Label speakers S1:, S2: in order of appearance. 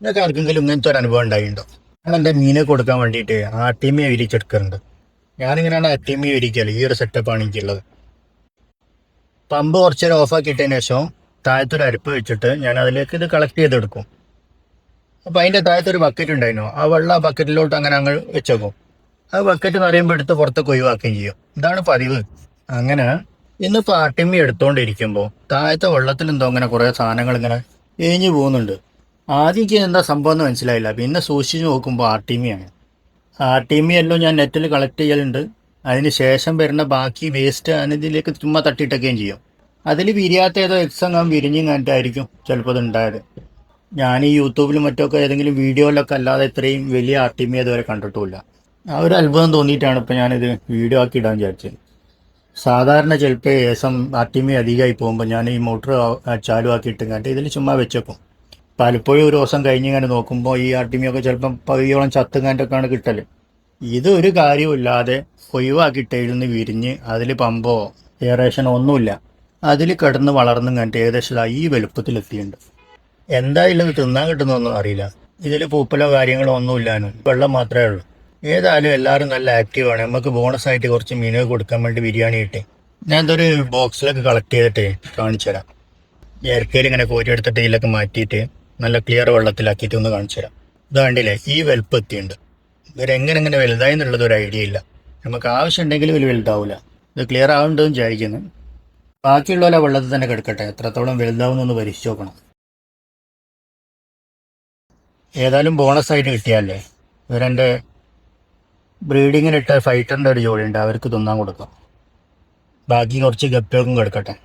S1: നിങ്ങൾക്ക് ആർക്കെങ്കിലും ഇങ്ങനത്തെ ഒരു അനുഭവം ഉണ്ടായിട്ടുണ്ടോ? ഞാൻ എൻ്റെ മീനെ കൊടുക്കാൻ വേണ്ടിയിട്ട് ആർട്ടിമിയ വിരിച്ചെടുക്കാറുണ്ട്. ഞാനിങ്ങനെയാണ് ആർട്ടിമിയ വിരിക്കല്. ഈ ഒരു സെറ്റപ്പാണ് എനിക്കുള്ളത്. പമ്പ് കുറച്ച് നേരം ഓഫാക്കിയിട്ടതിന് ശേഷം താഴത്തൊരു അരിപ്പ് വെച്ചിട്ട് ഞാൻ അതിലേക്ക് ഇത് കളക്ട് ചെയ്തെടുക്കും. അപ്പോൾ അതിൻ്റെ താഴത്തൊരു ബക്കറ്റ് ഉണ്ടായിരുന്നു. ആ വെള്ളം ആ ബക്കറ്റിലോട്ട് അങ്ങനെ അങ്ങ് വെച്ചേക്കും. ആ ബക്കറ്റ് നിറയുമ്പോൾ എടുത്ത് പുറത്തേക്ക് ഒഴിവാക്കുകയും ചെയ്യും. ഇതാണ് പതിവ്. അങ്ങനെ ഇന്നിപ്പോൾ ആർട്ടിമി എടുത്തുകൊണ്ടിരിക്കുമ്പോൾ താഴത്തെ വെള്ളത്തിൽ എന്തോ അങ്ങനെ കുറേ സാധനങ്ങൾ ഇങ്ങനെ ഏഞ്ഞു പോകുന്നുണ്ട്. ആദ്യം എനിക്ക് എന്താ സംഭവം എന്ന് മനസ്സിലായില്ല. പിന്നെ സൂക്ഷിച്ച് നോക്കുമ്പോൾ ആർട്ടിമിയാണ്. ആർട്ടിമി എല്ലാം ഞാൻ നെറ്റിൽ കളക്ട് ചെയ്യലുണ്ട്. അതിന് ശേഷം വരുന്ന ബാക്കി വേസ്റ്റ് അതിലേക്ക് ചുമ്മാ തട്ടിയിട്ടൊക്കെയും ചെയ്യും. അതിൽ വിരിയാത്ത ഏതോ എക്സങ്ങാൻ വിരിഞ്ഞും കണ്ടിട്ടായിരിക്കും ചിലപ്പോൾ ഇത് ഉണ്ടായത്. ഞാൻ ഈ യൂട്യൂബിലും മറ്റൊക്കെ ഏതെങ്കിലും വീഡിയോയിലൊക്കെ അല്ലാതെ ഇത്രയും വലിയ ആർട്ടിമി അതുവരെ കണ്ടിട്ടുമില്ല. ആ ഒരു അത്ഭുതം തോന്നിയിട്ടാണ് ഇപ്പോൾ ഞാനിത് വീഡിയോ ആക്കി ഇടാൻ വിചാരിച്ചത്. സാധാരണ ചിലപ്പോൾ ഏസം ആർട്ടിമി അധികമായി പോകുമ്പോൾ ഞാൻ ഈ മോട്ടർ ചാലു ആക്കിയിട്ട് കണ്ട് ഇതിൽ ചുമ്മാ വെച്ചേക്കും. പലപ്പോഴും ഒരു ദിവസം കഴിഞ്ഞ് ഇങ്ങനെ നോക്കുമ്പോൾ ഈ ആർട്ടിമിയൊക്കെ ചിലപ്പം പകുതിയോളം ചത്തുങ്ങാൻ്റൊക്കെയാണ് കിട്ടൽ. ഇത് ഒരു കാര്യമില്ലാതെ ഒഴിവാക്കിയിട്ടിരുന്ന് വിരിഞ്ഞ് അതിൽ പമ്പോ എയറേഷനോ ഒന്നുമില്ല. അതിൽ കിടന്ന് വളർന്നും കണ്ടിട്ട് ഏകദേശം ഈ വലുപ്പത്തിലെത്തിയിട്ടുണ്ട്. എന്തായാലും തിന്നാൻ കിട്ടുന്നൊന്നും അറിയില്ല. ഇതിൽ പൂപ്പലോ കാര്യങ്ങളോ ഒന്നുമില്ലാനും വെള്ളം മാത്രമേ ഉള്ളൂ. ഏതായാലും എല്ലാവരും നല്ല ആക്റ്റീവാണ്. നമുക്ക് ബോണസായിട്ട് കുറച്ച് മീനുകൾ കൊടുക്കാൻ വേണ്ടി ബിരിയാണി കിട്ടി. ഞാൻ ഇതൊരു ബോക്സിലൊക്കെ കളക്ട് ചെയ്തിട്ട് കാണിച്ചു തരാം. ഇറക്കയിൽ ഇങ്ങനെ കോരിയെടുത്തിട്ട് ഇതിലൊക്കെ മാറ്റിയിട്ട് നല്ല ക്ലിയർ വെള്ളത്തിലാക്കിയിട്ട് ഒന്ന് കാണിച്ചു തരാം. ഇത് കണ്ടില്ലേ, ഈ വലുപ്പം എത്തിയുണ്ട്. ഇവരെങ്ങനെ എങ്ങനെ വലുതായി എന്നുള്ളത് ഒരു ഐഡിയ ഇല്ല. നമുക്ക് ആവശ്യമുണ്ടെങ്കിൽ വലിയ വലുതാവില്ല. ഇത് ക്ലിയർ ആവുന്നുണ്ടെന്ന് വിചാരിക്കുന്നു. ബാക്കിയുള്ളവരെ വെള്ളത്തിൽ തന്നെ കിടക്കട്ടെ. എത്രത്തോളം വലുതാവുന്നൊന്ന് പരീക്ഷിച്ച് നോക്കണം. ഏതായാലും ബോണസായിട്ട് കിട്ടിയാലേ. ഇവരെൻ്റെ ബ്രീഡിങ്ങിനിട്ട ഫൈറ്ററിൻ്റെ ഒരു ജോഡിയുണ്ട്, അവർക്ക് തിന്നാൻ കൊടുക്കാം. ബാക്കി കുറച്ച് ഗപ്പികൾക്കും കിടക്കട്ടെ.